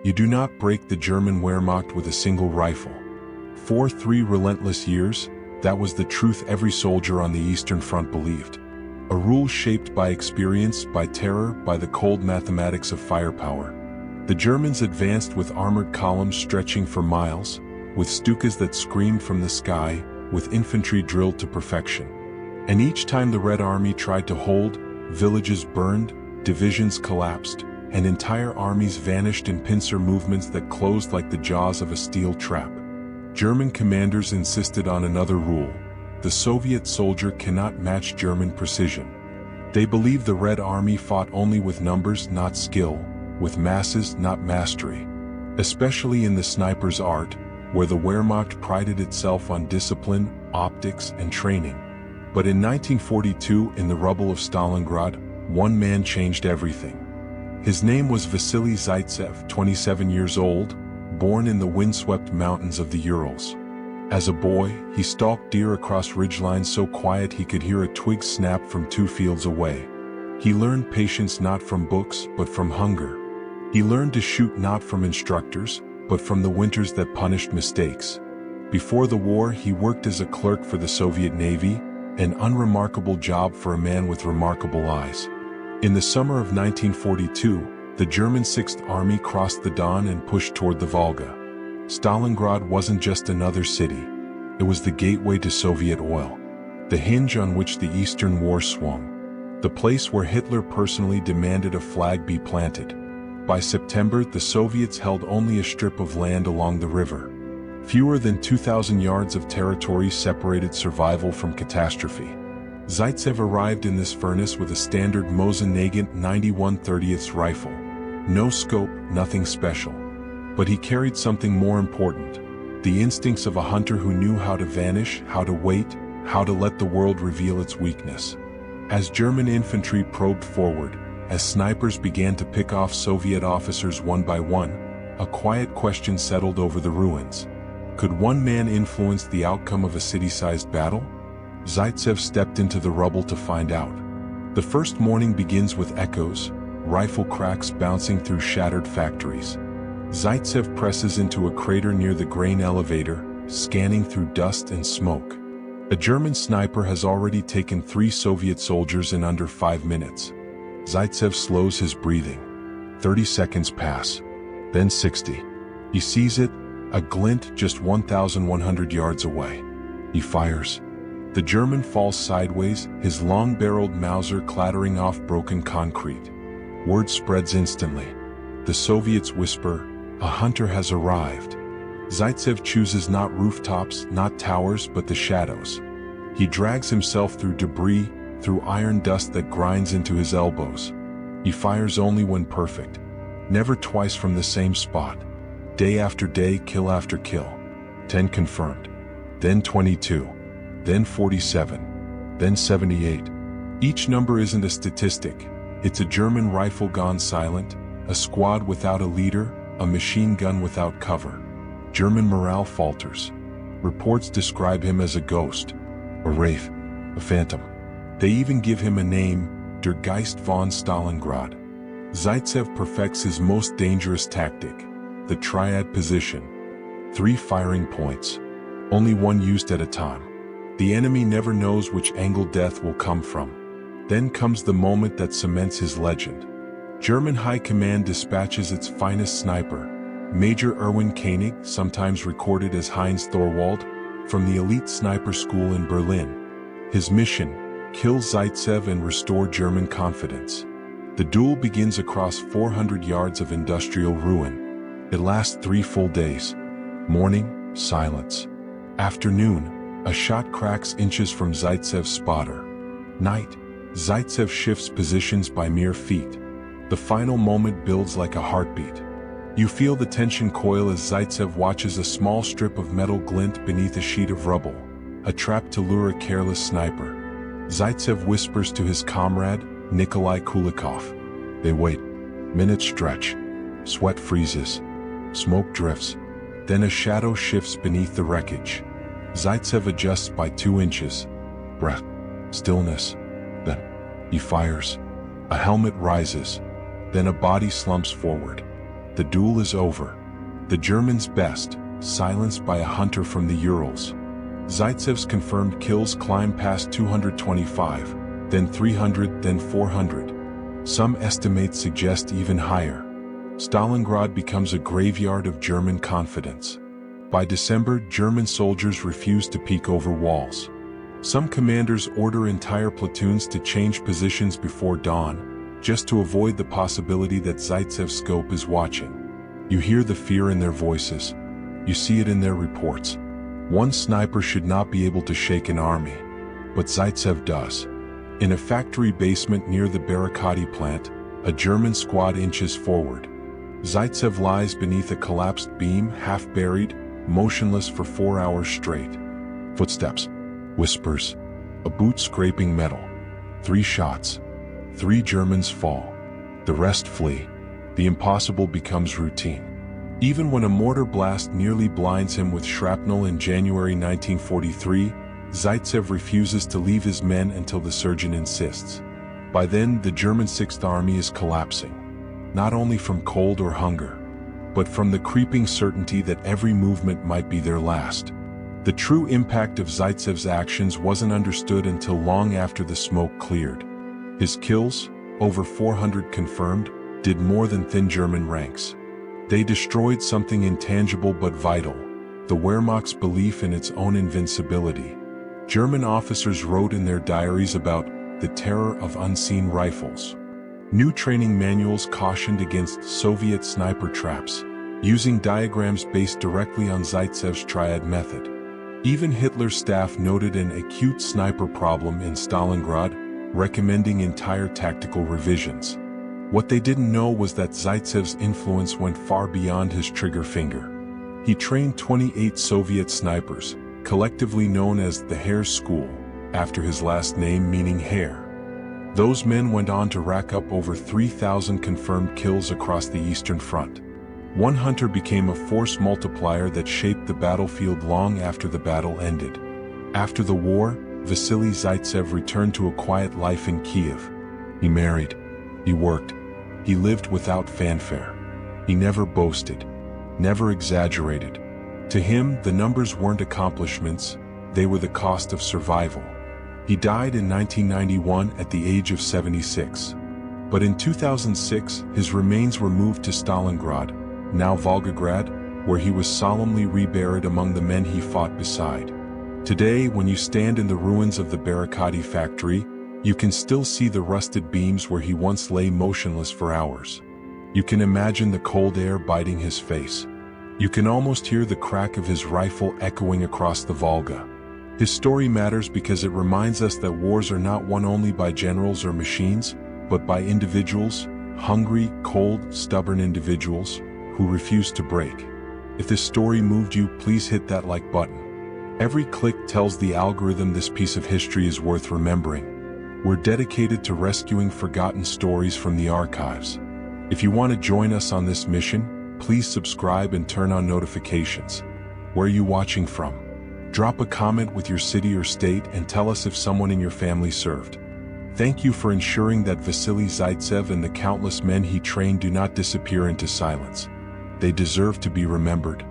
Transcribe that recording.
You do not break the German Wehrmacht with a single rifle. For 3 relentless years, that was the truth every soldier on the Eastern Front believed. A rule shaped by experience, by terror, by the cold mathematics of firepower. The Germans advanced with armored columns stretching for miles, with Stukas that screamed from the sky, with infantry drilled to perfection. And each time the Red Army tried to hold, villages burned, divisions collapsed, and entire armies vanished in pincer movements that closed like the jaws of a steel trap. German commanders insisted on another rule: the Soviet soldier cannot match German precision. They believed the Red Army fought only with numbers, not skill, with masses, not mastery. Especially in the sniper's art, where the Wehrmacht prided itself on discipline, optics, and training. But in 1942, in the rubble of Stalingrad, one man changed everything. His name was Vasily Zaitsev, 27 years old, born in the windswept mountains of the Urals. As a boy, he stalked deer across ridgelines so quiet he could hear a twig snap from 2 fields away. He learned patience not from books, but from hunger. He learned to shoot not from instructors, but from the winters that punished mistakes. Before the war, he worked as a clerk for the Soviet Navy, an unremarkable job for a man with remarkable eyes. In the summer of 1942, the German 6th Army crossed the Don and pushed toward the Volga. Stalingrad wasn't just another city. It was the gateway to Soviet oil, the hinge on which the Eastern War swung, the place where Hitler personally demanded a flag be planted. By September, the Soviets held only a strip of land along the river. Fewer than 2,000 yards of territory separated survival from catastrophe. Zaitsev arrived in this furnace with a standard Mosin-Nagant 91/30th rifle. No scope, nothing special. But he carried something more important: the instincts of a hunter who knew how to vanish, how to wait, how to let the world reveal its weakness. As German infantry probed forward, as snipers began to pick off Soviet officers one by one, a quiet question settled over the ruins. Could one man influence the outcome of a city-sized battle? Zaitsev stepped into the rubble to find out. The first morning begins with echoes, rifle cracks bouncing through shattered factories. Zaitsev presses into a crater near the grain elevator, scanning through dust and smoke. A German sniper has already taken 3 Soviet soldiers in under 5 minutes. Zaitsev slows his breathing. 30 seconds pass, then 60. He sees it, a glint just 1,100 yards away. He fires. The German falls sideways, his long-barreled Mauser clattering off broken concrete. Word spreads instantly. The Soviets whisper, "A hunter has arrived." Zaitsev chooses not rooftops, not towers, but the shadows. He drags himself through debris, through iron dust that grinds into his elbows. He fires only when perfect. Never twice from the same spot. Day after day, kill after kill. 10 confirmed. Then 22. Then 47. Then 78. Each number isn't a statistic. It's a German rifle gone silent, a squad without a leader, a machine gun without cover. German morale falters. Reports describe him as a ghost, a wraith, a phantom. They even give him a name, Der Geist von Stalingrad. Zaitsev perfects his most dangerous tactic, the triad position. 3 firing points, only one used at a time. The enemy never knows which angle death will come from. Then comes the moment that cements his legend. German High Command dispatches its finest sniper, Major Erwin Koenig, sometimes recorded as Heinz Thorwald, from the elite sniper school in Berlin. His mission: kill Zaitsev and restore German confidence. The duel begins across 400 yards of industrial ruin. It lasts 3 full days. Morning, silence. Afternoon, a shot cracks inches from Zaitsev's spotter. Night, Zaitsev shifts positions by mere feet. The final moment builds like a heartbeat. You feel the tension coil as Zaitsev watches a small strip of metal glint beneath a sheet of rubble, a trap to lure a careless sniper. Zaitsev whispers to his comrade, Nikolai Kulikov. They wait. Minutes stretch. Sweat freezes. Smoke drifts. Then a shadow shifts beneath the wreckage. Zaitsev adjusts by 2 inches. Breath. Stillness. Then he fires. A helmet rises. Then a body slumps forward. The duel is over. The Germans' best, silenced by a hunter from the Urals. Zaitsev's confirmed kills climb past 225, then 300, then 400. Some estimates suggest even higher. Stalingrad becomes a graveyard of German confidence. By December, German soldiers refuse to peek over walls. Some commanders order entire platoons to change positions before dawn, just to avoid the possibility that Zaitsev's scope is watching. You hear the fear in their voices. You see it in their reports. One sniper should not be able to shake an army, but Zaitsev does. In a factory basement near the Barakati plant, a German squad inches forward. Zaitsev lies beneath a collapsed beam, half buried, motionless for 4 hours straight. Footsteps. Whispers. A boot scraping metal. 3 shots. 3 Germans fall. The rest flee. The impossible becomes routine. Even when a mortar blast nearly blinds him with shrapnel in January 1943, Zaitsev refuses to leave his men until the surgeon insists. By then, the German Sixth Army is collapsing. Not only from cold or hunger, but from the creeping certainty that every movement might be their last. The true impact of Zaitsev's actions wasn't understood until long after the smoke cleared. His kills, over 400 confirmed, did more than thin German ranks. They destroyed something intangible but vital, the Wehrmacht's belief in its own invincibility. German officers wrote in their diaries about the terror of unseen rifles. New training manuals cautioned against Soviet sniper traps, using diagrams based directly on Zaitsev's triad method. Even Hitler's staff noted an acute sniper problem in Stalingrad, recommending entire tactical revisions. What they didn't know was that Zaitsev's influence went far beyond his trigger finger. He trained 28 Soviet snipers, collectively known as the Hare School, after his last name meaning hare. Those men went on to rack up over 3,000 confirmed kills across the Eastern Front. One hunter became a force multiplier that shaped the battlefield long after the battle ended. After the war, Vasily Zaitsev returned to a quiet life in Kiev. He married. He worked. He lived without fanfare. He never boasted. Never exaggerated. To him, the numbers weren't accomplishments, they were the cost of survival. He died in 1991 at the age of 76. But in 2006, his remains were moved to Stalingrad, now Volgograd, where he was solemnly reburied among the men he fought beside. Today, when you stand in the ruins of the Barakati factory, you can still see the rusted beams where he once lay motionless for hours. You can imagine the cold air biting his face. You can almost hear the crack of his rifle echoing across the Volga. His story matters because it reminds us that wars are not won only by generals or machines, but by individuals, hungry, cold, stubborn individuals, who refuse to break. If this story moved you, please hit that like button. Every click tells the algorithm this piece of history is worth remembering. We're dedicated to rescuing forgotten stories from the archives. If you want to join us on this mission, please subscribe and turn on notifications. Where are you watching from? Drop a comment with your city or state and tell us if someone in your family served. Thank you for ensuring that Vasily Zaitsev and the countless men he trained do not disappear into silence. They deserve to be remembered.